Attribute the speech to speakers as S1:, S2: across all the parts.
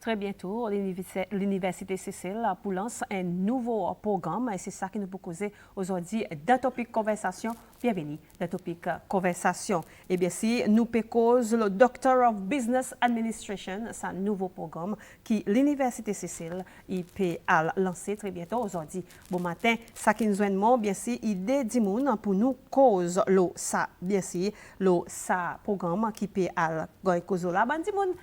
S1: très bientôt, l'Université Seychelles pour lancer un nouveau programme. Et c'est ça qui nous peut causer aujourd'hui dans Topik Konversasyon. Bienvenue dans Topik Konversasyon. Et bien, si nous peut causer le Doctor of Business Administration, c'est un nouveau programme qui l'Université Seychelles peut lancer très bientôt aujourd'hui. Bon matin, ça qui nous aide, bien sûr, idée du monde pour nous cause le ça, bien sûr, le ça programme qui peut cause là, ben du monde.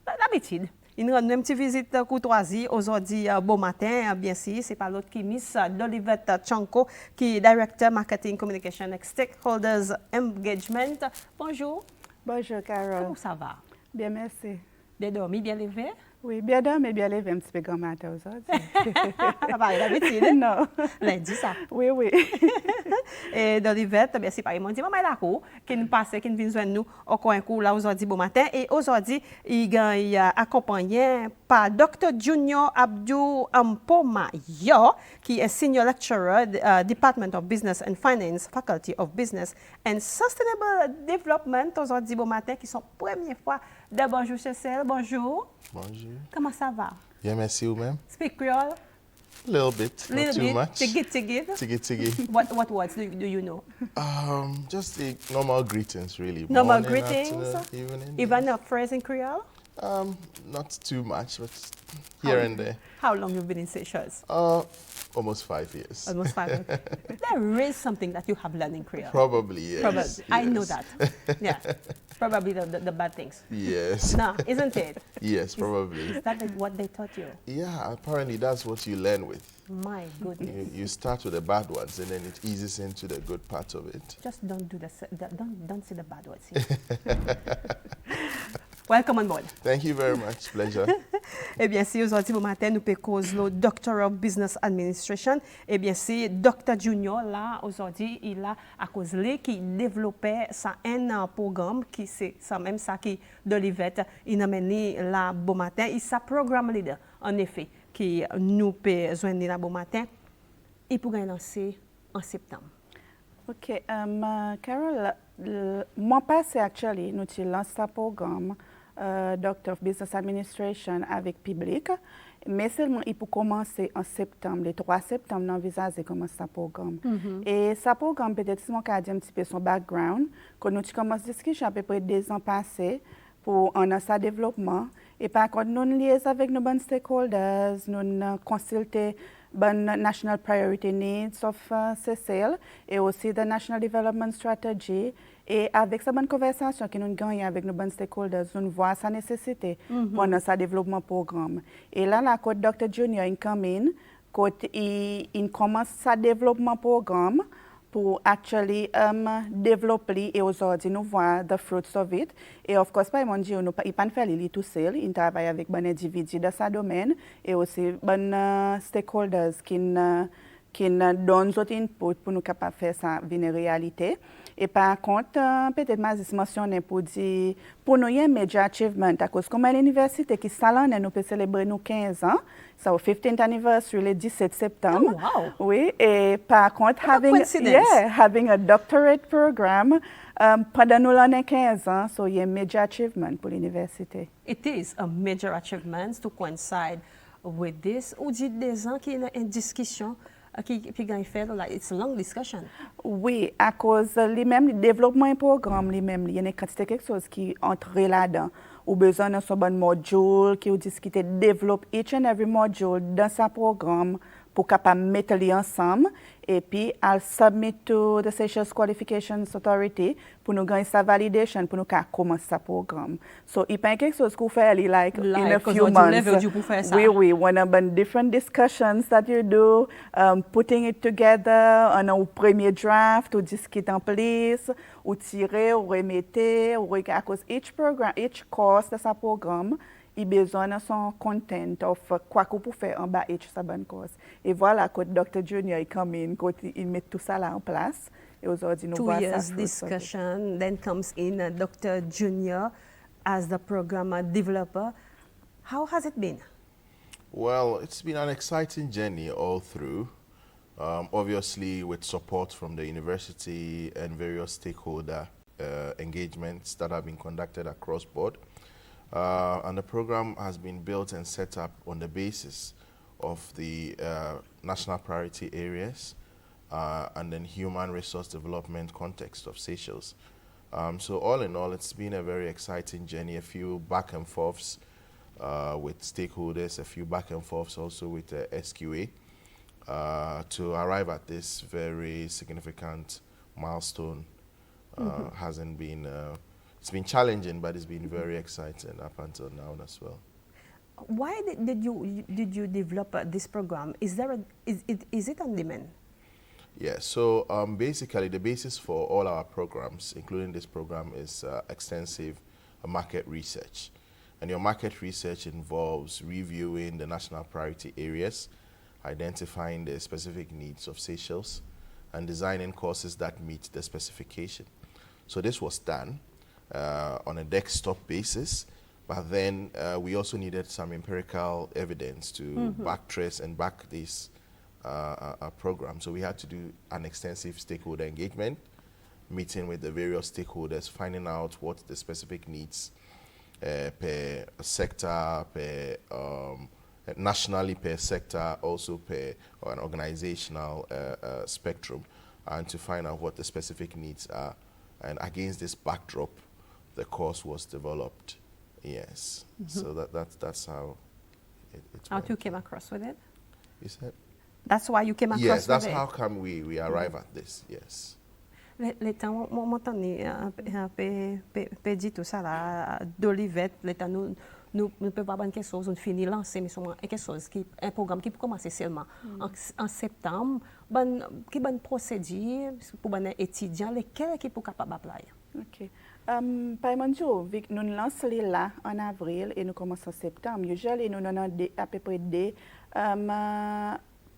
S1: D'habitude, il nous rend une petite visite courtoisie aujourd'hui, bon matin, bien sûr, c'est pas l'autre qui Miss D'Olivette Chanko, qui est Director Marketing Communication and Stakeholders Engagement. Bonjour.
S2: Bonjour, Carole.
S1: Comment ça va?
S2: Bien, merci.
S1: Bien dormi, bien levé?
S2: Oui, bien dormi, bien levé, un petit peu grand matin aujourd'hui.
S1: Ça va, d'habitude?
S2: Non.
S1: Lundi, ça?
S2: Oui, oui.
S1: Et d'Olivette, bien, c'est pareil. Mon dit, maman, d'accord, qui nous passe, qui nous vient joindre nous au coin court là aujourd'hui, bon matin. Et aujourd'hui, il est accompagné par Dr. Junior Abdou Ampomayo, qui est Senior Lecturer, Department of Business and Finance, Faculty of Business and Sustainable Development. Aujourd'hui, bon matin, qui sont première fois de Bonjour Seychelles. Bonjour.
S3: Bonjour.
S1: Comment ça va?
S3: Bien, merci vous-même.
S1: Speak Creole?
S3: A little bit, not too much.
S1: Tigit. What words do you know?
S3: Just the normal greetings, really.
S1: Normal
S3: Morning,
S1: greetings?
S3: afternoon, evening.
S1: Even a phrase in Creole?
S3: Not too much, but here and there.
S1: How long you've been in Seychelles?
S3: Almost 5 years.
S1: Almost 5 years. There is something that you have learned in Creole.
S3: Probably, yes.
S1: Probably.
S3: Yes.
S1: I know that. Yeah. Probably the bad things.
S3: Yes.
S1: No, isn't it?
S3: Yes, probably.
S1: Is that what they taught you?
S3: Yeah, apparently that's what you learn with.
S1: My goodness.
S3: You start with the bad ones, and then it eases into the good part of it.
S1: Just don't do don't say the bad words here. Welcome on board.
S3: Thank you very much. Pleasure.
S1: Eh bien, si aujourd'hui, bon matin, nous peut causer le Doctor of Business Administration. Eh bien, si Dr. Junior, là, aujourd'hui, il a à cause de qui développait un programme qui c'est ça même ça qui d'Olivette, il a mené là, bon matin. Il s'est programme leader, en effet, qui nous peut joindre là, bon matin. Il pourrait lancer en septembre.
S2: OK. Carol, moi passé, actually, nous lancé ce programme Doctor of Business Administration avec public, mais seulement il peut commencer en septembre, le 3 septembre, nous envisageons de commencer ce programme. Et ce programme, peut-être, si on a dit un petit peu son background, quand nous commençons à discuter à peu près 2 ans passés pour en sa développement, et par contre, nous liaisons avec nos bonnes stakeholders, nous consultons the National Priority Needs of Seychelles et aussi the National Development Strategy. Et avec cette bonne conversation que nous gagnons avec nos bonnes stakeholders, nous voyons sa nécessité pendant ce développement programme. Et là, quand Dr. Junior quand il commence ce développement programme pour actually développer et aujourd'hui nous voyons the fruits of it. Et of course, pas mon Dieu, il ne pas faire tout seul, il travaille avec bon individu dans ce domaine et aussi bon stakeholders qui donnent d'autres inputs pour nous capables de faire ça une réalité. Et par contre, peut-être je mentionner pour dire, pour nous, il y a un major achievement, à cause comme l'université qui s'allonge, nous peut célébrer nos 15 ans, c'est au 15th anniversary le 17 septembre.
S1: Oh, wow.
S2: Oui, et par contre, having a doctorate program pendant nos 15 ans, so il y a un major achievement pour l'université.
S1: It is a major achievement to coincide with this. Ou dit des gens qui ont une discussion qui fait, like, it's a long discussion.
S2: Oui, à cause le développement du programme, il y a une quantité de quelque chose qui entre là-dedans. Ou besoin d'un bon module qui discute, développe each and every module dans ce programme pour capable mettre les ensemble et puis I'll submit to the Seychelles Qualifications Authority pour nous gagner sa validation pour nous commencer ce programme. So il pas quelque chose qu'on fait like in a few months. Oui, one of the different discussions that you do, putting it together on a premier draft, ou discuter en place, ou tirer, ou remettre, ou à cause each course de ce programme. Il a besoin de son content of quoi qu'on peut faire en bas de sa bonne cause. Et voilà, quand Dr. Junior il met tout ça là en place. Et aujourd'hui, nous voyons ça.
S1: 2 years discussion, then comes in Dr. Junior as the program developer. How has it been?
S3: Well, it's been an exciting journey all through. Obviously, with support from the university and various stakeholder engagements that have been conducted across board. And the program has been built and set up on the basis of the national priority areas and then human resource development context of Seychelles. So all in all, it's been a very exciting journey, a few back and forths with stakeholders, a few back and forths also with SQA to arrive at this very significant milestone. Hasn't been, it's been challenging, but it's been very exciting up until now as well.
S1: Why did you develop this program? Is it on demand?
S3: Yeah, so basically the basis for all our programs, including this program, is extensive market research. And your market research involves reviewing the national priority areas, identifying the specific needs of Seychelles, and designing courses that meet the specification. So this was done on a desktop basis, but then we also needed some empirical evidence to backtrace and back this program. So we had to do an extensive stakeholder engagement, meeting with the various stakeholders, finding out what the specific needs per sector, per nationally per sector, also per an organizational spectrum, and to find out what the specific needs are. And against this backdrop, the course was developed. Yes, so that's how it
S1: How
S3: went.
S1: you came across with it?
S3: You said?
S1: That's why you came across
S3: Yes, that's
S1: with it?
S3: how come we arrive at this, yes.
S1: Le temps montant dit tout ça là d'Olivette le temps nous peut pas quelque chose on finit lancer mais quelque chose qui un programme qui peut commencer seulement en septembre qui bonne procédure pour bon étudiants lesquels qui pour capable appliquer.
S2: OK. Par exemple, nous lançons là en avril et nous commençons en septembre. Usually, nous avons à peu près des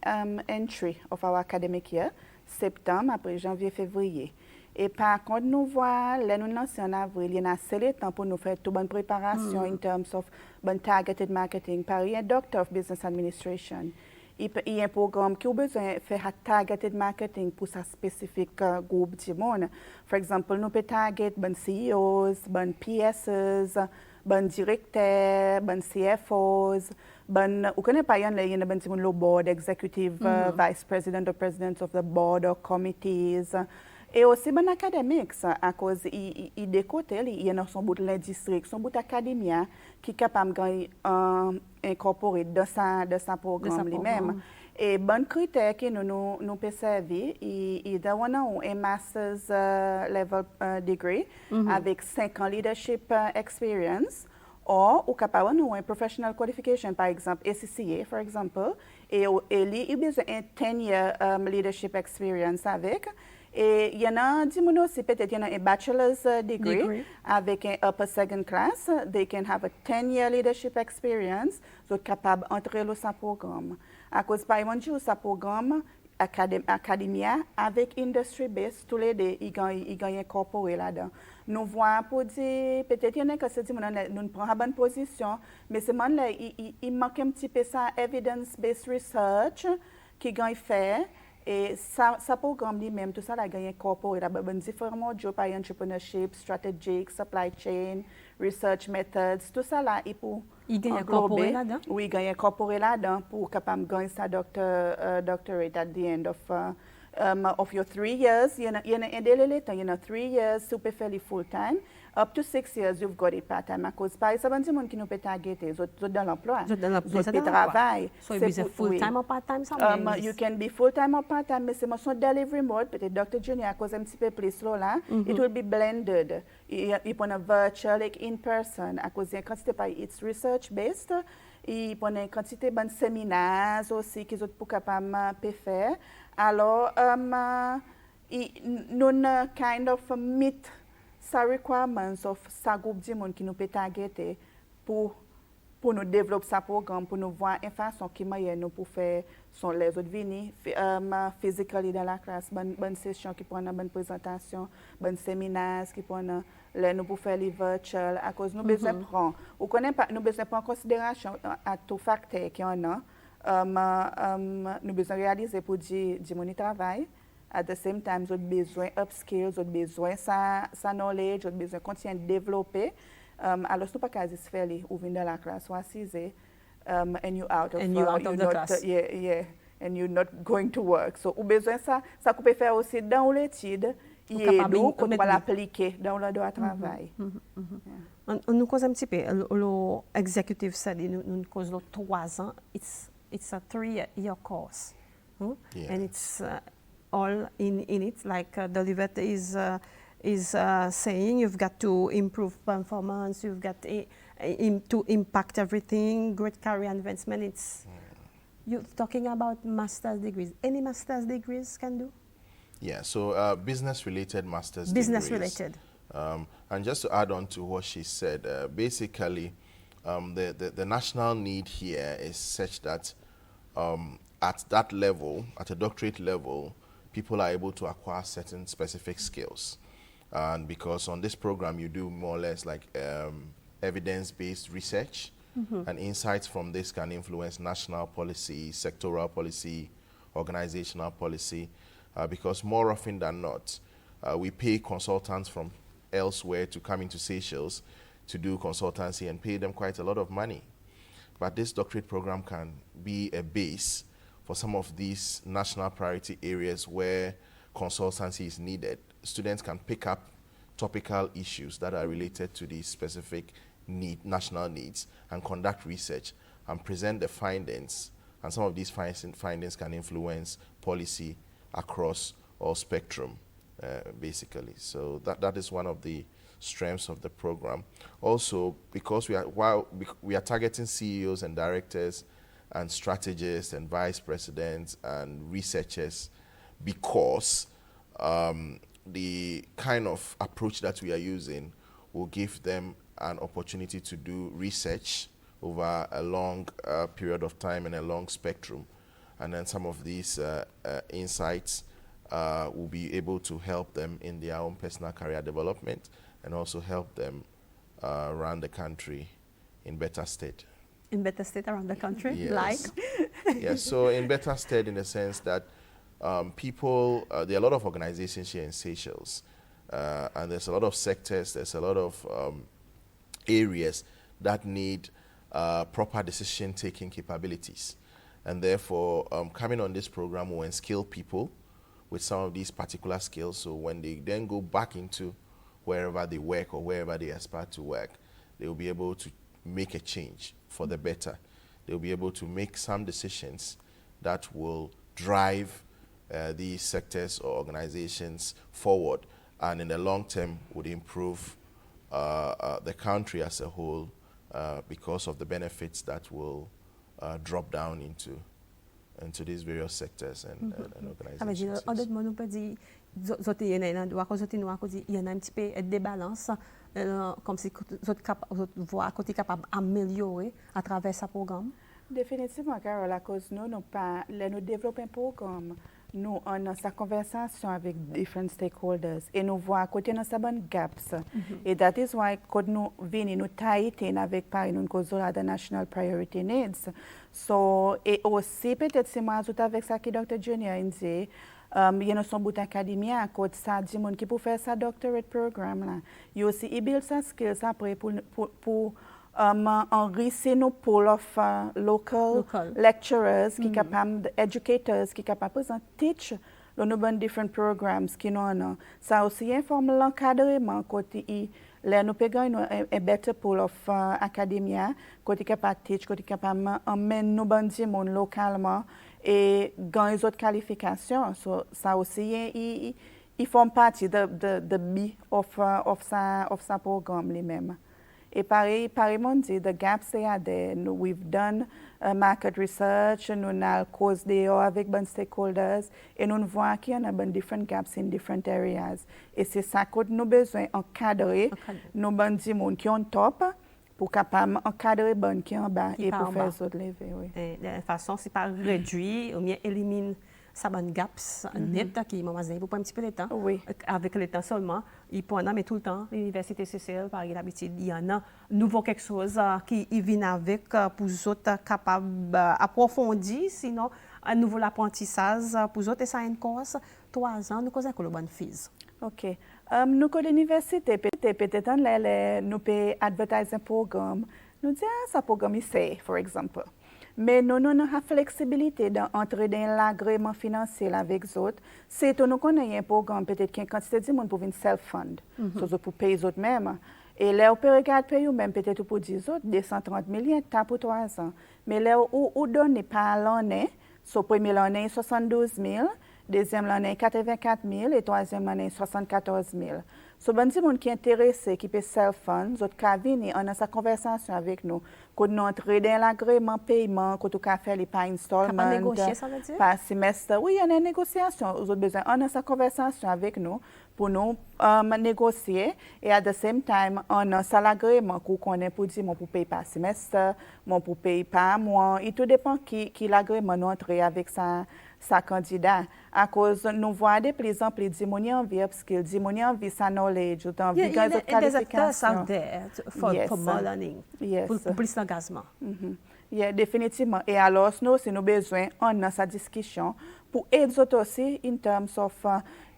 S2: entry of our academic year, septembre, après janvier, février. Et par contre, nous voyons, là, nous lançons en avril, il y a assez de temps pour nous faire toute bonne préparation in terms of bon targeted marketing. Par exemple, Doctor of Business Administration. Il y a un programme qui a besoin de faire targeted marketing pour sa spécifique groupe du monde. Par exemple, nous pouvons target bon CEOs, bon PSs, bon directeurs, bon CFOs, bon, ou connaît pas il y a bon le board executive vice president or president of the board or committees. Et aussi bon academics à cause il des côtés il y a son bout de l'industrie, son bout d'académia qui est capable de incorporer dans sa programme lui-même. Et bon critère que nous peut servir il doit un master's level degree avec 5 ans leadership experience. Ou capable de professional qualification, par exemple, ACCA, for example, et il a besoin de 10-year leadership experience avec. Et il y en a des gens aussi, peut-être, il y en a un bachelor's degree avec un upper second class. They can have a 10-year leadership experience, so capable d'entrer dans ce programme. À cause, par exemple, ce programme, academia avec industry base, tous les deux, ils gagnent incorporé là-dedans. Nous voyons pour dire, peut-être il y en a qui se disent, nous ne prenons pas bonne position, mais c'est là, il manque un petit peu ça, evidence-based research, qui gagne fait. Et ça programme lui-même, tout ça, la gagne incorporé là, différents modules, par entrepreneurship, strategic, supply chain, research methods, tout ça là,
S1: il gagne incorporé là-dedans?
S2: Oui, il gagne incorporé là-dedans pour capable gagner sa doctorate at the end of your 3 years. You know, un délai le temps, 3 years, tu peux faire full time. Up to 6 years, you've got it part-time. À cause, par exemple, des gens qui nous peuvent targeter, ils sont dans l'emploi, ils peuvent travailler.
S1: So, c'est full-time ou part-time, ça
S2: you can be full-time or part-time, mais c'est mon delivery mode, peut-être Dr. Junior, à cause un petit peu plus slow là, it will be blended. Il prend un virtual, like in-person, à cause d'une quantité, it's research-based, il prend une quantité de séminaires aussi qu'ils ont pour capable de faire. Alors, nous kind of meet sa requirements of sa groupe de monde qui nous peut targeter pour nous développer sa programme, pour nous voir une façon qui meilleure nous pour faire son les autres venir physically dans la classe, bonne session qui prend une bonne présentation, bonne séminaire qui prend nous pour faire les virtual à cause nous besoin prendre ou connaît pas nous besoin prendre en considération à tout facteur qui en a nous besoin réaliser pour du mon travail. At the same time, vous avez besoin upskills, vous avez besoin sa knowledge, vous avez besoin de continuer à développer. Alors, nous pas qu'à dire faire ou venir dans la classe ou assiser, and you out of,
S1: And you out of the
S2: not,
S1: class.
S2: yeah, and you're not going to work. So, ou besoin ça qu'on peut faire aussi dans l'étude,
S1: Ou
S2: et
S1: capable
S2: nous,
S1: de
S2: qu'on
S1: mettre
S2: va
S1: lui.
S2: l'appliquer dans le droit de travail.
S1: On nous cause un petit peu le executive study nous cause le 3 ans. It's a 3-year course,
S3: Yeah.
S1: and it's all in it. Like Delivet is saying, you've got to improve performance. You've got to impact everything. Great career advancement. It's you're talking about master's degrees. Any master's degrees can do?
S3: Yeah, so business-related master's
S1: Business
S3: degrees.
S1: related.
S3: And just to add on to what she said, basically, the national need here is such that at that level, at a doctorate level, people are able to acquire certain specific skills. And because on this program, you do more or less like evidence-based research, and insights from this can influence national policy, sectoral policy, organizational policy, because more often than not, we pay consultants from elsewhere to come into Seychelles to do consultancy and pay them quite a lot of money. But this doctorate program can be a base for some of these national priority areas where consultancy is needed. Students can pick up topical issues that are related to these specific national needs and conduct research and present the findings. And some of these findings can influence policy across all spectrum, basically. So that is one of the strengths of the program. Also, because we are targeting CEOs and directors and strategists and vice presidents and researchers, because the kind of approach that we are using will give them an opportunity to do research over a long period of time and a long spectrum. And then some of these insights will be able to help them in their own personal career development and also help them around the country in better state.
S1: In better state around the country,
S3: Yes.
S1: like?
S3: Yes, so in better state in the sense that people, there are a lot of organizations here in Seychelles, and there's a lot of sectors, there's a lot of areas that need proper decision-taking capabilities. And therefore, coming on this program will skill people with some of these particular skills, so when they then go back into wherever they work or wherever they aspire to work, they will be able to make a change for the better. They'll be able to make some decisions that will drive these sectors or organizations forward, and in the long term would improve the country as a whole because of the benefits that will drop down into these various sectors and organizations.
S1: En d'autres mots, nous peut dire, il y a un petit peu de débalance, comme si vous voyez côté capable d'améliorer à travers ce programme.
S2: Définitivement, Carole, à cause nous développons un programme, nous en sa conversation avec different stakeholders et nous voyons côté dans sa bonne gaps. Et that is why quand nous venons nous tailler avec Paris nous cause de national priority needs. So et aussi peut-être c'est moi tout avec ça que Dr. Junior dit. Il y a son bout académie à côté ça dit mon qui pour faire sa doctorate programme là. Il y a aussi build sa skills après pour enrichir nos pool of local lecturers qui capables educators qui capables de teach nos bonnes different programs qui nous ça aussi informe l'encadrement côté là nous payons un better pool of academia côté capable teach côté capable emmener nos bonnes monde localement et gagner autres qualifications. So ça aussi il forme partie de B of sa programme lui-même. Et pareillement dit, the gaps they are there. We've done market research, nous avons cause avec les stakeholders et nous voyons qu'il y a different gaps in different areas. Et c'est ça que nous avons besoin d'encadrer nos bonnes gens qui sont top pour capable encadrer les bonnes qui sont en bas et pour faire les autres lever. Oui.
S1: De toute façon, c'est pas réduire ou bien éliminer ça bonne gaps net qui m'a dit pour un petit peu de temps.
S2: Oui.
S1: Avec le temps seulement, il peut en mais tout le temps l'université Seychelles par l'habitude il y en a nouveau quelque chose qui vient avec pour les autres capables approfondir sinon un nouveau apprentissage pour eux, et ça a une course 3 ans, nous causons que le bon fees.
S2: OK. Nous, à l'université, peut-être, nous payons advertising programme. Nous disons, ça programme ici, par exemple. Mais nous avons la flexibilité d'entrer dans l'agrément financier avec les autres. C'est nous connaissons un programme, peut-être qu'une quantité de monde pour venir self-fund, pour payer les autres même. Et là, on peut regarder même peut-être pour 10 autres, 230 millions, pour 3 ans. Mais là, on donne pas l'année. So, première année, 72 000, deuxième année, 84 000 et troisième année, 74 000. So, bon, si monde qui est intéressé, qui peut self-fund, vous pouvez venir, on a sa conversation avec nous. Quand nous entrons dans l'agrément paiement, quand on fait les pas installment,
S1: Pas négocier, ça veut dire?
S2: par semestre. Oui, il y a une négociation. Vous avez besoin, on a sa conversation avec nous pour nous négocier. Et à the same time, on a ça l'agrément qu'on connaît pour dire, mon pour payer par semestre, mon pour payer par mois. Et tout dépend qui l'agrément nous entre avec sa candidat. À cause, nous voyons de plus en plus de gens envie, parce qu'ils disent, mon envie sa knowledge, autant envie
S1: Yeah,
S2: d'autres
S1: there's a thirst
S2: qualifications.
S1: out there for more learning,
S2: Yes.
S1: pour plus d'engagement.
S2: Yeah, définitivement. Et alors, nous, si nous avons besoin, on a sa discussion pour aider les autres aussi, in terms of,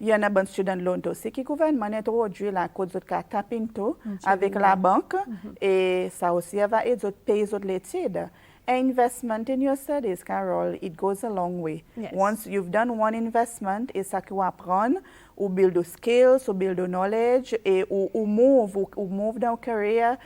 S2: il y a un bon student loan aussi, qui gouvernement introduit la code de tap into avec la banque, et ça aussi va aider les autres payer les autres l'étude. Investment in your studies, Carol, it goes a long way.
S1: Yes.
S2: Once you've done one investment, et ça qui va apprendre, ou build the skills, ou build the knowledge, et ou move down career,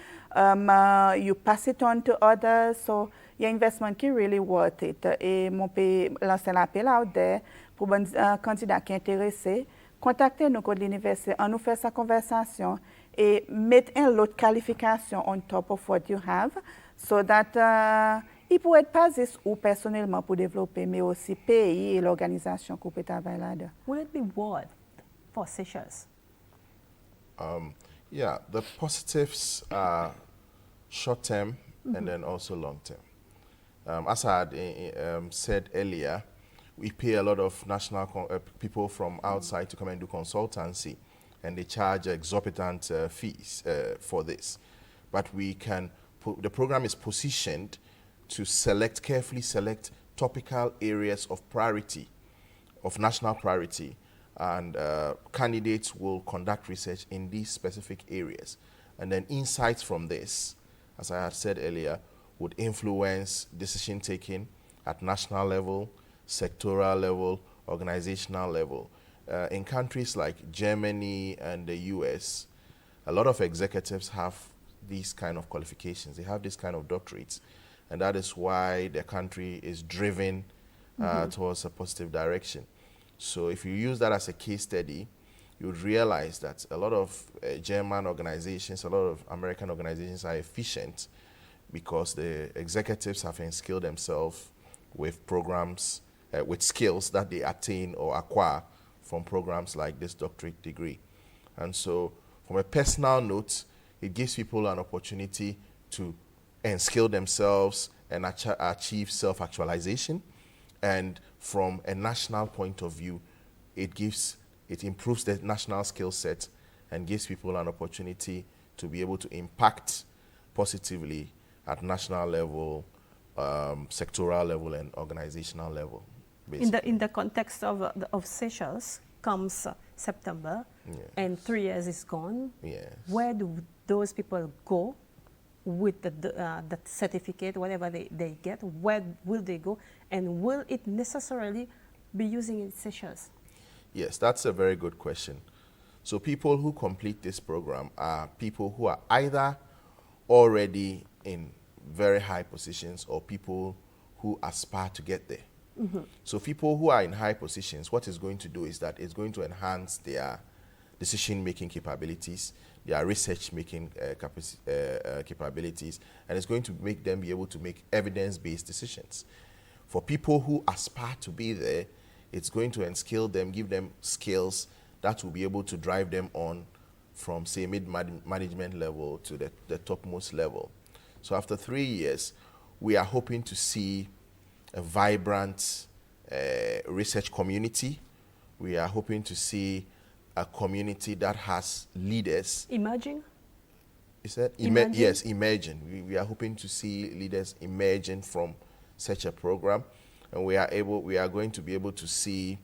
S2: you pass it on to others. So, il y a investment qui really worth it. Et mon pays lance un appel out there pour les candidats qui sont intéressés. Contactez nous de l'université, on nous fait sa conversation et mettre une autre qualification on top of what you have, so that il peut être pas juste ou personnellement pour développer, mais aussi pays et l'organisation qui peut travailler là-dedans.
S1: Will it be worth for Seychelles?
S3: Yeah, the positives are short term and then also long term. As I had said earlier, we pay a lot of national people from outside to come and do consultancy, and they charge exorbitant fees for this. But we can, the program is positioned to carefully select topical areas of priority, of national priority, and candidates will conduct research in these specific areas. And then insights from this, as I had said earlier, would influence decision taking at national level, sectoral level, organizational level. In countries like Germany and the US, a lot of executives have these kind of qualifications. They have this kind of doctorates. And that is why the country is driven towards a positive direction. So if you use that as a case study, you would realize that a lot of German organizations, a lot of American organizations are efficient because the executives have skilled themselves with programs, with skills that they attain or acquire from programs like this doctorate degree. And so from a personal note, it gives people an opportunity to skill themselves and achieve self-actualization. And from a national point of view, it improves the national skill set and gives people an opportunity to be able to impact positively at national level, sectoral level, and organizational level.
S1: In the context of Seychelles comes September,
S3: Yes.
S1: and 3 years is gone.
S3: Yes.
S1: Where do those people go with the certificate, whatever they get? Where will they go, and will it necessarily be using in Seychelles?
S3: Yes, that's a very good question. So people who complete this program are people who are either already in very high positions or people who aspire to get there. So people who are in high positions, what it's going to do is that it's going to enhance their decision-making capabilities, their research-making capabilities, and it's going to make them be able to make evidence-based decisions. For people who aspire to be there, it's going to unskill them, give them skills that will be able to drive them on from, say, mid-management level to the topmost level. So after 3 years, we are hoping to see a vibrant research community. We are hoping to see a community that has leaders.
S1: Emerging?
S3: Is that
S1: Emerging?
S3: Yes, emerging. We are hoping to see leaders emerging from such a program. and we are going to be able to see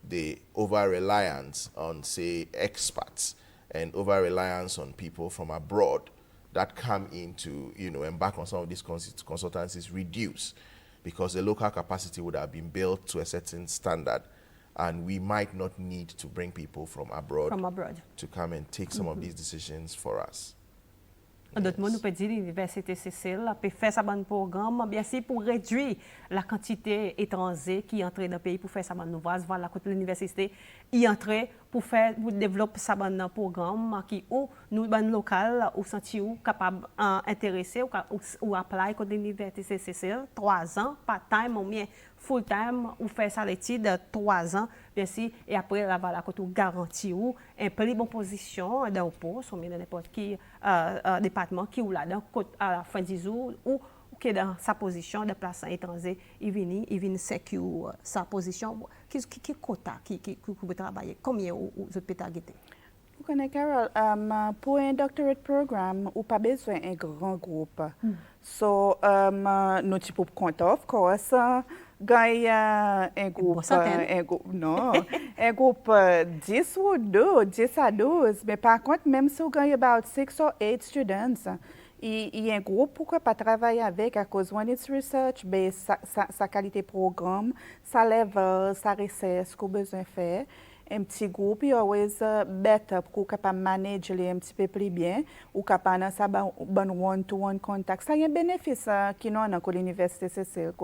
S3: the over-reliance on, say, experts and over-reliance on people from abroad that come in to, embark on some of these consultancies reduce, because the local capacity would have been built to a certain standard, and we might not need to bring people from abroad to come and take some of these decisions for us.
S1: D'autres mots, nous peut dire l'université Seychelles peut faire ça bon programme, bien sûr, pour réduire la quantité étrangère qui entre dans le pays pour faire ça bon ouvrage. Voilà, quand l'université y entre pour développer ça bon programme qui ou nous ban local ou senti ou capable intéresser ou apply quand l'université Seychelles 3 ans part-time ou bien full-time ou faire ça l'étude 3 ans bien sûr, et après là voilà quand on garantit ou une plus bonne position dans le poste ou bien dans n'importe qui département qui ou là dans à la fin du jour ou qui est dans sa position de place étranger il vient secure sa position qui quota qui peut travailler combien vous peut targeter.
S2: Vous connaissez Carol, pour un doctorate programme ou pas besoin d'un grand groupe. So nous tu peux compter of course gagne un groupe un groupe 10 ou 10 à 12, mais par contre même si vous gagnez about 6 or 8 students, il y a un groupe pourquoi pas travailler avec à cause when it's research based sa qualité programme, sa level, sa recherche qu'on besoin faire. Un petit groupe est always better pour capable manager un petit peu plus bien ou capable ça bon one-to-one contact. Ça y a un bénéfice qui nous a à l'université Seychelles.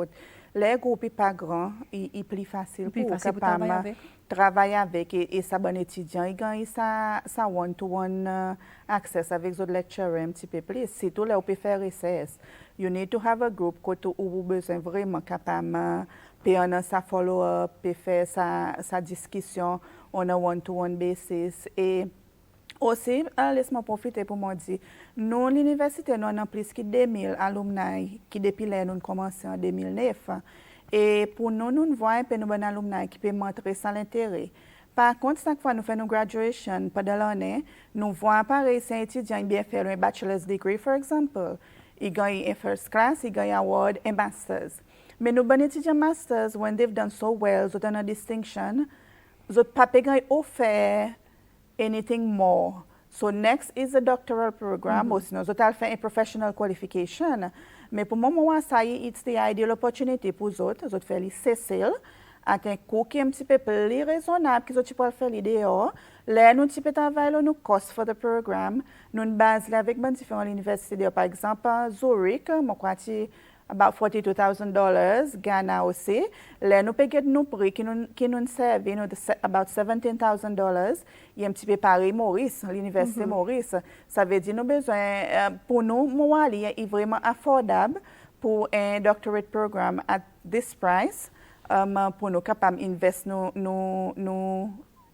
S2: Les groupes sont pas grands, il plus facile pour capable travailler avec et ça bon étudiant il gagne ça one-to-one access avec les lecturers un petit peu plus. C'est tout là on peut faire recherche. You need to have a group où vous besoin vraiment capable faire sa follow-up, faire sa discussion on a one-to-one basis. Et aussi, laisse-moi profiter pour me dire, nous, l'université, nous avons plus de 2000 alumni qui depuis là, nous commencé en 2009. Et pour nous, nous voyons un peu nos alumni qui peuvent montrer sans l'intérêt. Par contre, chaque fois que nous faisons une graduation pendant l'année, nous voyons pareil, si un étudiant bien fait un bachelor's degree, par exemple, il gagne un first class, il gagne un award, un master's. Mais nos bons étudiants masters, when they've done so well, ils ont une distinction, ils n'ont pas offert anything more. So next is a doctoral program, ou sinon, ils ont fait une professional qualification. Mais pour moi, ça y est, it's the ideal opportunity pour eux autres. Ils ont fait les Seychelles, avec un coût qui est un petit peu plus raisonnable, qu'ils ont pu faire les dehors. Là, nous avons travaillé nos costs for the program. Nous nous basons avec différentes universités. Par exemple, Zurich, je crois que about $42,000, Ghana aussi. Là, nous payons nos prix qui nous servent, about $17,000. Il y a un petit peu pareil, Maurice, l'université Maurice. Ça veut dire que nous avons besoin, pour nous, Moali est vraiment affordable pour un doctorate program at this price, pour nous capables d'investir nos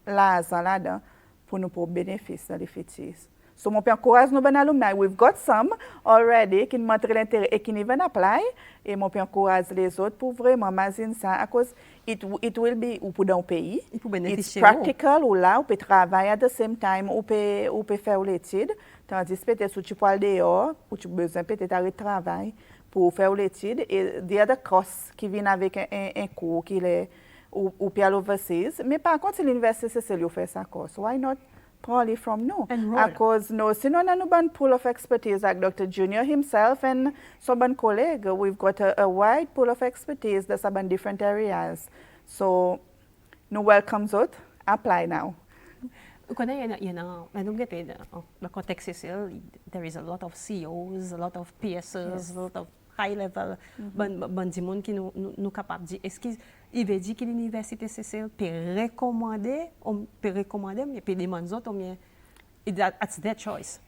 S2: l'argent là-dedans, pour nous pour bénéfice dans les fétiches. So, mon encourage nos bons alumni. We've got some already qui nous montrent l'intérêt et qui nous viennent apply. Et mon encourage les autres pour vraiment imaginer ça. À cause, it will be ou pour dans le pays. It's practical ou là, on peut travailler at the same time, on peut faire l'étude. Tandis que peut-être si tu peux aller dehors, ou tu as besoin peut-être d'arrêter de travail pour faire l'étude. Et the other costs qui viennent avec un cours qui est ou puis à l'overseas. Mais par contre, si l'université Seychelles fait ça course, why not? Probably from no. Because no, sinon on a no pool of expertise like Dr. Junior himself and some colleague. We've got a wide pool of expertise that's about different areas. So, no welcomes out. Apply now.
S1: The context is there is a lot of CEOs, a lot of PSs, a lot of high level bon du monde qui nous capable dire est-ce qu'il veut dire que l'université Seychelles peut recommander mais peut demander autres mais it's their choice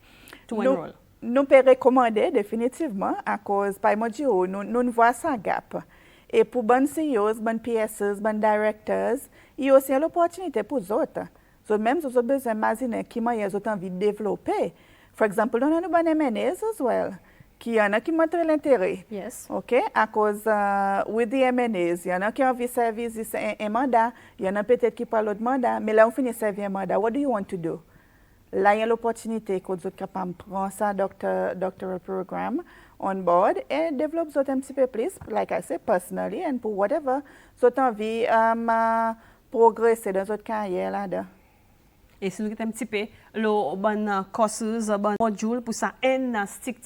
S1: to enroll.
S2: Nous peut recommander définitivement à cause par moi nous voit ça gap. Et pour bon CEOs, bon PSs, bon directors, il y a aussi l'opportunité pour eux autres. So même si vous avez besoin d'imaginer qui ils ont envie de développer. For example, nous avons bon M&As as well. Qui y en a qui montrent l'intérêt.
S1: Yes.
S2: OK? À cause, with the M&As, il y en a qui ont envie de servir un mandat, il y en a peut-être qui parlent de mandat, mais là, on finit de servir un mandat. What do you want to do? Là, il y a l'opportunité que vous êtes capable de prendre ça, doctoral program, on board et développe zot un petit peu plus, like I say, personally, and pour whatever zot envie progresser dans zot carrière là-dedans.
S1: Et si nous avons un petit peu le bon courses, bon module pour ça, un stick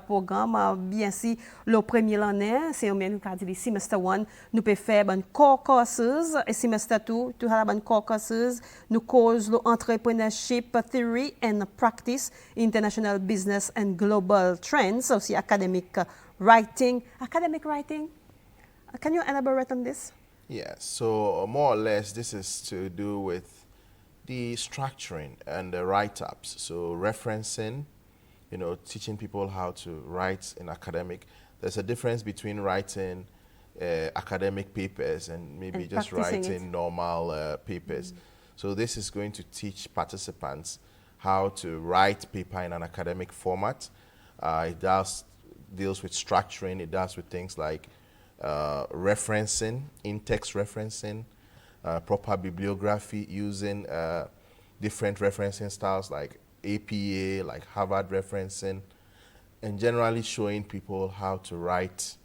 S1: programme, bien si le premier l'année, c'est au même cas du semester 1, nous pouvons faire bon core courses, et semester 2, tu as bon core courses, nous cause l'entrepreneurship theory and practice, international business and global trends, aussi academic writing. Academic writing, can you elaborate on this?
S3: Yeah, so more or less this is to do with the structuring and the write-ups. So referencing, teaching people how to write in academic. There's a difference between writing academic papers and maybe
S1: and
S3: just
S1: practicing
S3: writing normal papers. So this is going to teach participants how to write paper in an academic format. It deals with structuring. It deals with things like referencing, in-text referencing, proper bibliography, using different referencing styles like APA, like Harvard referencing, and generally showing people how to write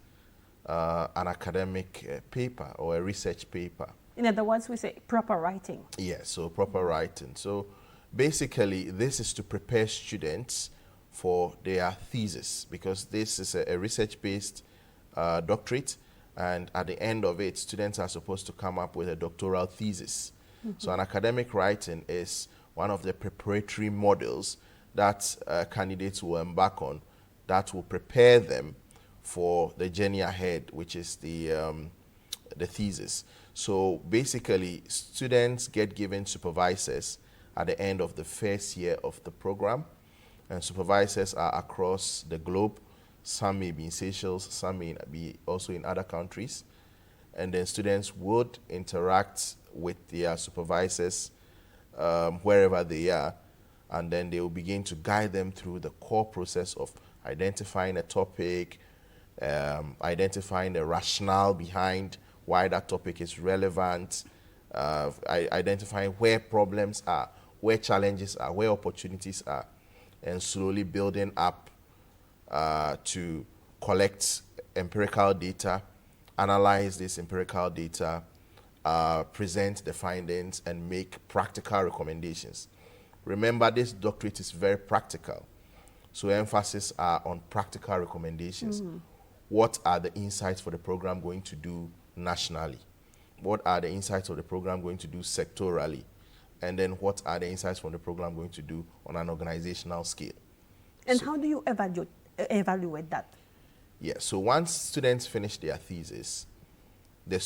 S3: an academic paper or a research paper.
S1: In other words, we say proper writing.
S3: Yeah, so proper writing. So basically, this is to prepare students for their thesis, because this is a research-based doctorate. And at the end of it, students are supposed to come up with a doctoral thesis. So an academic writing is one of the preparatory models that candidates will embark on that will prepare them for the journey ahead, which is the thesis. So basically, students get given supervisors at the end of the first year of the program. And supervisors are across the globe. Some may be in Seychelles, some may be also in other countries. And then students would interact with their supervisors wherever they are, and then they will begin to guide them through the core process of identifying a topic, identifying the rationale behind why that topic is relevant, identifying where problems are, where challenges are, where opportunities are, and slowly building up to collect empirical data, analyze this empirical data, present the findings, and make practical recommendations. Remember, this doctorate is very practical, so emphasis are on practical recommendations. What are the insights for the program going to do nationally? What are the insights of the program going to do sectorally? And then what are the insights from the program going to do on an organizational scale?
S1: And how do you evaluate that?
S3: Yeah, so once students finish their thesis, the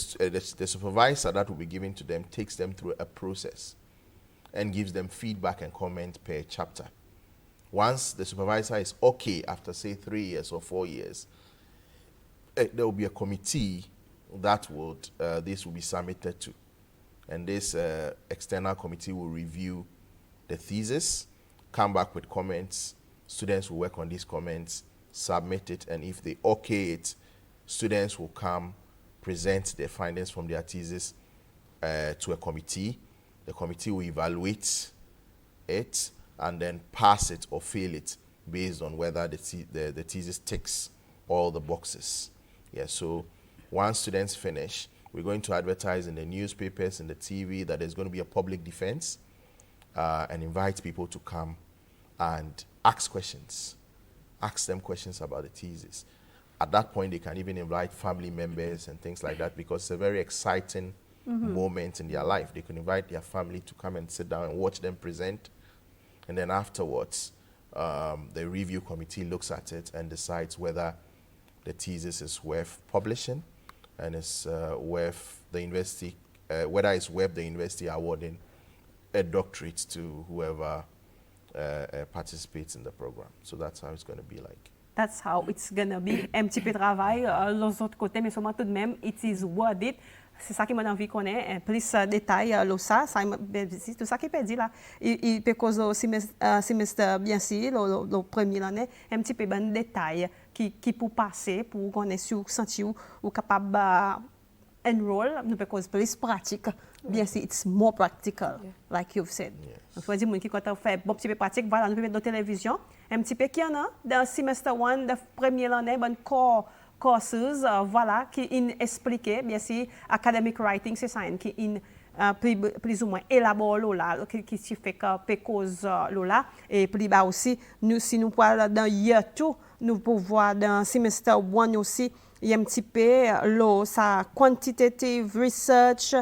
S3: supervisor that will be given to them takes them through a process and gives them feedback and comment per chapter. Once the supervisor is okay after, say, 3 years or 4 years, there will be a committee that would this will be submitted to. And this external committee will review the thesis, come back with comments. Students will work on these comments, submit it, and if they okay it, students will come present their findings from their thesis to a committee. The committee will evaluate it and then pass it or fail it based on whether the thesis ticks all the boxes. Yeah, so once students finish, we're going to advertise in the newspapers and the TV that there's going to be a public defense and invite people to come and ask questions. Ask them questions about the thesis. At that point, they can even invite family members and things like that, because it's a very exciting moment in their life. They can invite their family to come and sit down and watch them present. And then afterwards, the review committee looks at it and decides whether the thesis is worth publishing and is worth the university, whether it's worth the university awarding a doctorate to whoever participates in the program. So that's how it's going to be like.
S1: That's how it's gonna be. Un petit peu de travail los autres côtés, mais sûrement tout de même, it is worth it. C'est ça qui m'a envie de connaître, plus de détails, tout ça qui peut dire là. Il peut causer au semestre, bien sûr, le premier année, un petit peu de détails qui pour passer, pour qu'on ait sur senti ou capable enroll, nous peut causer plus pratique. Bien sûr, it's more practical, like you've said. On peut dire que quand on fait un petit peu pratique, voilà, nous peut mettre dans la télévision, un petit peu qu'il y en a dans semester 1 de première année bon courses voilà qui expliqué bien sûr academic writing c'est ça qui plus ou moins élabore là qui se fait que cause là et puis bah aussi nous si nous parlons dans year 2 nous pouvons voir dans semester 1 aussi il y a un petit peu ça quantitative research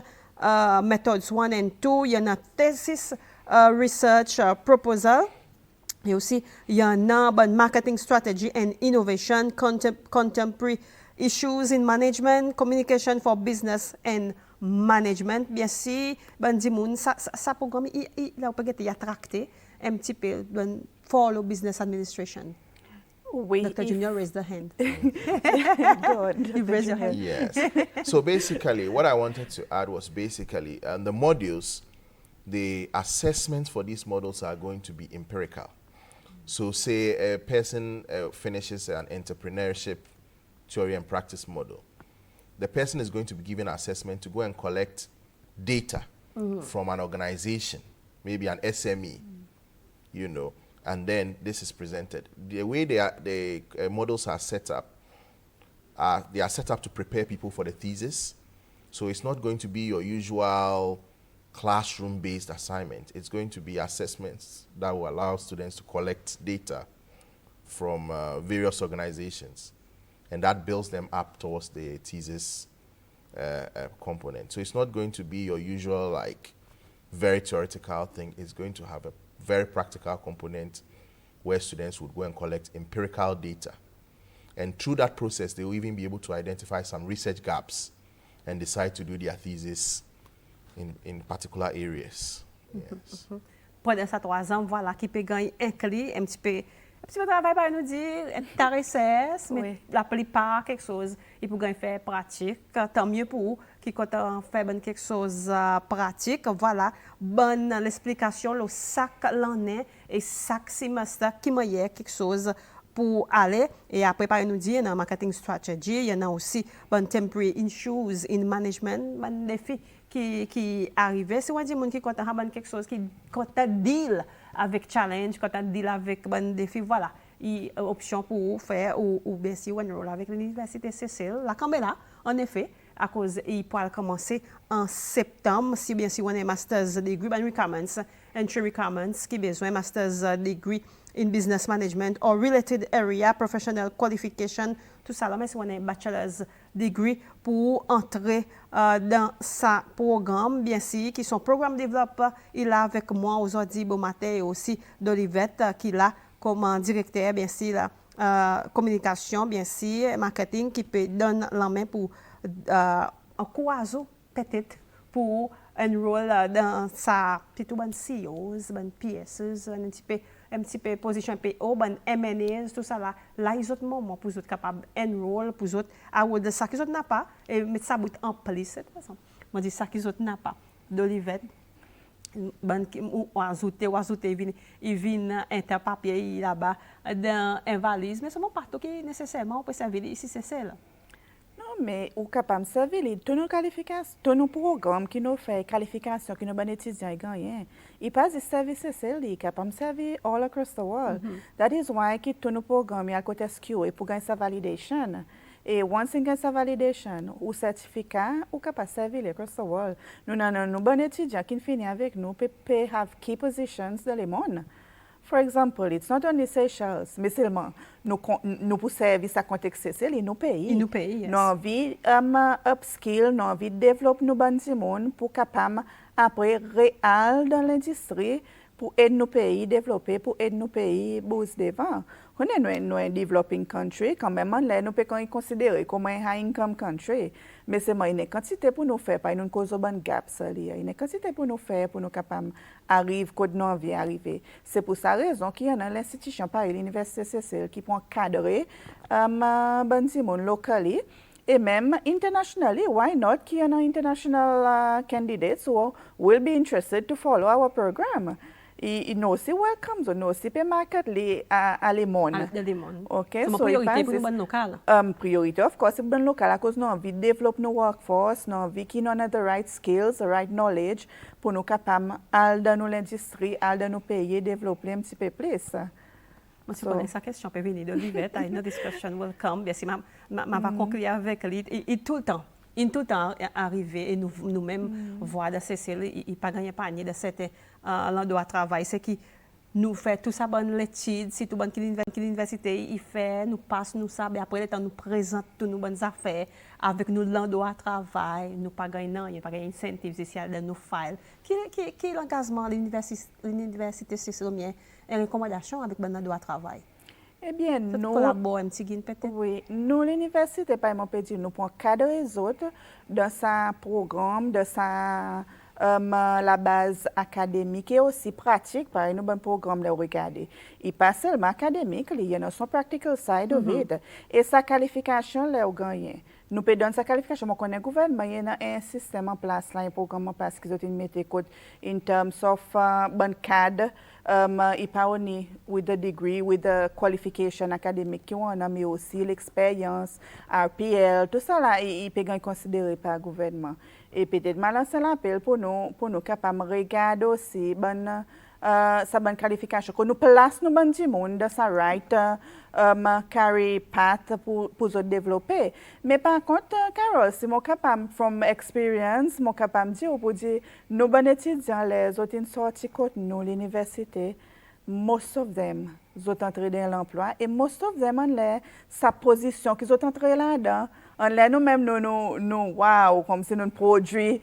S1: methods 1 and 2 il y en a thesis research proposal et aussi il y en a marketing strategy and innovation contemporary issues in management communication for business and management bien sûr ça programme il a peut-être attracté un petit peu follow business administration.
S2: Oui,
S1: Dr. Junior raised the hand.
S2: Good.
S1: You raised your hand.
S3: Yes. So basically, what I wanted to add was basically the modules, the assessments for these models are going to be empirical. So say a person finishes an entrepreneurship theory and practice model. The person is going to be given an assessment to go and collect data from an organization, maybe an SME, you know, and then this is presented. The way the models are set up, they are set up to prepare people for the thesis. So it's not going to be your usual classroom-based assignment. It's going to be assessments that will allow students to collect data from various organizations, and that builds them up towards the thesis component. So it's not going to be your usual like very theoretical thing. It's going to have a very practical component where students would go and collect empirical data. And through that process, they will even be able to identify some research gaps and decide to do their thesis in particular areas. Yes.
S1: Pendant ces 3 ans, voilà, qui peut gagner un petit peu travail par nous dire, intéressé, mais la plupart quelque chose, il peut gagner faire pratique. Tant mieux pour vous qui quand on fait quelque chose pratique, voilà, bonne l'explication, le sac l'année et sac semestre qui moyen quelque chose pour aller et après par nous dire dans marketing strategy, il y en a aussi bon temporary issues in management, bon défi qui arrivait, c'est on dit monde qui quand on quelque chose qui quand deal avec challenge, quand on deal avec bon défi, voilà, il option pour faire ou bien si on enroll avec l'université Seychelles, la Canberra, en effet, à cause il pourra commencer en septembre, si bien si on a master's degree, ben requirements, entry requirements, qui besoin master's degree in business management or related area, professional qualification, tout ça là, mais si on a bachelor's degree pour entrer dans sa programme, bien sûr, qui sont programme développeur, il est avec moi aujourd'hui, bon matin, et aussi d'Olivette, qui l'a comme directeur, bien sûr, communication, bien sûr, marketing, qui peut donner la main pour encourager peut-être pour enroll dans sa petite bonne CEOs, bonne PSs, un petit peu position PO, bonne M&As, tout ça là. Là, ils ont moment pour être capable d'enroll, pour être avoir de ça qu'ils n'ont pas, et mettre ça en place, de toute façon. Moi, je dis ça qu'ils n'ont pas. D'Olivette, ou ajouter, il vient interpapier là-bas dans un valise, mais c'est mon partout qui est nécessairement pour servir ici, c'est ça là.
S2: Non, mais ou capable de servir tous nos qualifications, tous nos programmes qui nous fait qualification, qui nous bon étudiants gagnent. Il passe des services essentiels, il est capable de servir all across the world. That is why que tous nos programmes il y a côté SQ et pour gagner sa validation. Et once you get sa validation ou certificat, ou capable de servir across the world. Nous avons nos bons étudiants qui finissent avec nous, peut have key positions dans le monde. For example, it's not only Seychelles, mais seulement nous pour servir sa contexte Seychelles et nos pays.
S1: Nos pays, yes.
S2: Nous envie upskill, nous envie développer nos bons monde pour capable après réel dans l'industrie pour aider nos pays développer, pour aider nos pays booster devant. On est un developing country, quand même, nous pouvons considérer comme un high income country. Mais c'est une quantité pour nous faire, pas une cause de bon gap, il y a une quantité pour nous faire, pour nous capables d'arriver, quand nous vient arriver. C'est pour sa raison qu'il y a dans l'institution par l'Université Seychelles qui peut encadrer bon monde localement et même internationally. Why not? Qu'il y a international candidates who will be interested to follow our program. Et nous aussi welcome, nous aussi peut market à les monde.
S1: Okay, so priorité pour le bon local.
S2: Priorité, of course, pour le bon local, à cause nous envie de développer nos workforce, nous envie qu'ils ont the right skills, the right knowledge, pour nous capables, dans l'industrie, dans nos pays, développer un petit peu plus.
S1: Je connais sa question, peut venir d'Olivette, I know this question will come. Bien sûr, ma va conclure avec lui. Et tout le temps, arrivé et nous-mêmes voir dans Seychelles, il pas gagné panier de cet endroit de travail, c'est qui nous fait tout ça bonne l'étude, si tout bon qui l'université il fait, nous passe nous ça, et après le temps nous présente toutes nos bonnes affaires avec nous l'endroit de travail, nous pas gagné non, il n'y a pas gagné incentive social dans nos files. Qui est l'engagement de l'université Seychelles bien et recommandation avec bon endroit de travail?
S2: Eh bien, nous,
S1: collabore un petit guin peut-être.
S2: Oui, nous, l'université, par exemple, peut dire, nous pouvons cadrer les autres dans sa programme, dans sa la base académique et aussi pratique, par exemple, nous avons un programme de regarder. Il pas seulement académique, il y a son practical side of it. Et sa qualification, là, on gagne. Nous pouvons donner sa qualification, mais on a un gouvernement, il y a un système en place, là, un programme en place qui ont mis in terms of bon cadre, il pas with the degree, with the qualification académique qui on a, mais aussi l'expérience, RPL, tout ça là, il peut être considéré par le gouvernement. Et peut-être mal lancer l'appel pour nous capables de regarder aussi sa bonne qualification, que nous place nous bon du monde dans sa right carry path pour se développer. Mais par contre, Carol, si moi capable from experience, moi capable dire pour dire nos bons étudiants les autres sortis côté nous l'université, most of them sont entrés dans l'emploi et most of them ont sa position qu'ils sont entrés là-dedans. Nous-mêmes, nous, wow, comme si nous produisons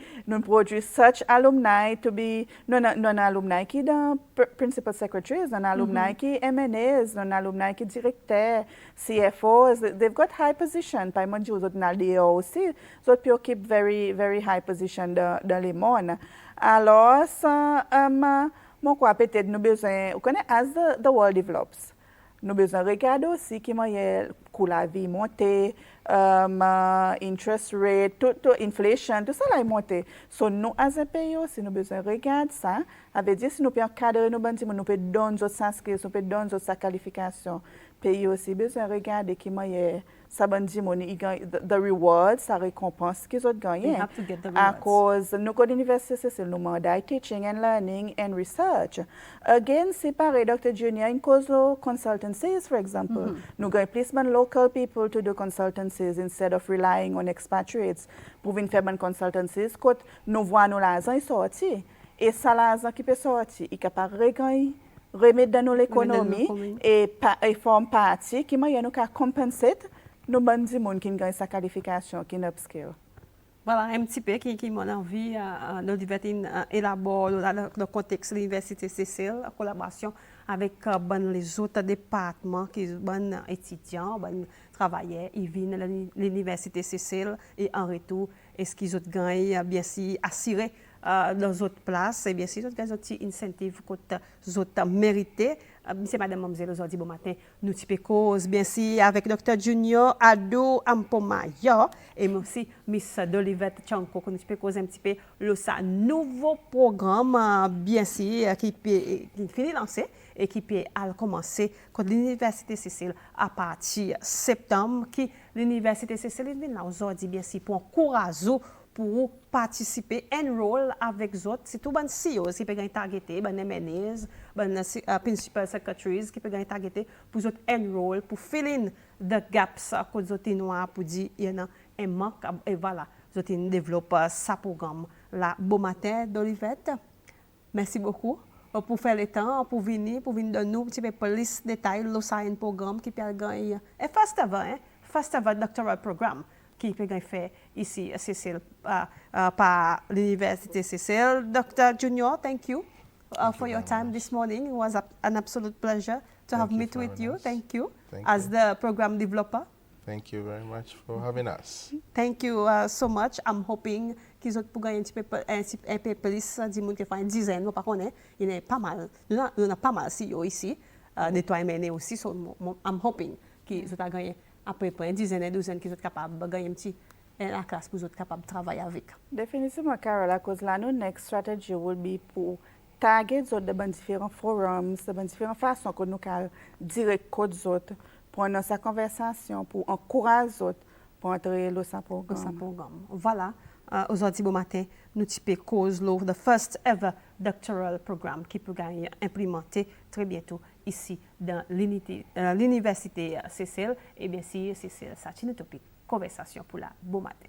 S2: such alumni to be, non alumni qui sont principal secretaries, non alumni qui M&As, non alumni qui directeurs, CFOs, they've got high position. Par exemple, vous dans le aussi, ils peuvent occuper very high position dans le monde. Alors, moi, quoi, peut-être, nous besoin, vous connaissez, as the world develops, nous besoin regarder aussi qui moyen coût la vie monter, interest rate, tout inflation, tout ça là est monté. So nous as un pays aussi nous besoin regarder ça. Avec dire si nous pouvons cadrer nos bandits, nous pouvons donner nos skills, nous pouvons donner nos qualifications. Pays aussi besoin regarder qui moyen ça bandit the rewards, sa récompense qu'ils ont gagné. À cause nous code université c'est nous mandat teaching and learning and research. Again, c'est pareil Dr. Junior in cause consultancies for example. Nous gagnons placement local people to do consultancies instead of relying on expatriates. Pour venir faire bonne consultancies, quand nous voyons l'argent sortir et ça l'argent qui peut sortir, il est capable de regagner remettre dans l'économie et forme partie qui moyen nous compenser nous bandits monde qui gagne sa qualification qui upskill.
S1: Voilà un petit peu qui mon envie de divertir élabore le contexte de l'université Seychelles en collaboration avec les autres départements qui bon étudiants, bon travailleurs, ils viennent à l'université Seychelles et en retour est-ce qu'ils ont gagné bien si assuré dans d'autres places et bien sûr d'autres petits incentives que les autres mérité. C'est madame mademoiselle aujourd'hui bon matin nous type cause bien sûr avec Dr. Junior Ado Ampomaya et aussi Miss Dolivette Chanko que nous type cause un petit peu le nouveau programme bien sûr qui finit lancé et qui peut commencer quand l'université Seychelles à partir de septembre qui l'université Seychelles vient là aujourd'hui bien sûr pour encourager pour participer, enroll avec les autres. C'est tout bon CEO qui peut gagner targeté, bon M&As, bon principal secretaries qui peut gagner targeté pour autres enroll, pour fill in the gaps que les autres noirs pour dire il y a un manque et voilà, les autres développent ce programme. Là, bon matin d'Olivette. Merci beaucoup pour faire le temps, pour venir donner nous un petit peu plus de détails sur un programme qui peut gagner un festival doctoral programme qui peut faire ici à Seychelles par l'université Seychelles. Dr. Junior, thank you for your time this morning. It was an absolute pleasure to have met with you. Thank you as the program developer.
S3: Thank you very much for having us.
S1: Thank you so much. I'm hoping qu'ils ont pu gagner un peu plus du monde qui fait une dizaine, nous pas connaît. Il y a pas mal, nous a pas mal CEO ici, de toi et aussi. So I'm hoping qu'ils ont gagné à peu près une dizaine et douzaine qui sont capables de gagner un petit la classe pour être capables de travailler avec.
S2: Définitivement, Carol, à cause là, notre next strategy will be pour target de différents forums, de différentes façons que nous allons direct code autres pour sa conversation, pour encourager les autres pour entrer dans ce programme.
S1: Voilà, aujourd'hui bon matin, nous typons cause the first ever doctoral programme qui peut gagner implémenté très bientôt ici dans l'université Seychelles. Et bien, si Seychelles, ça, c'est notre topic conversation pour la bon matin.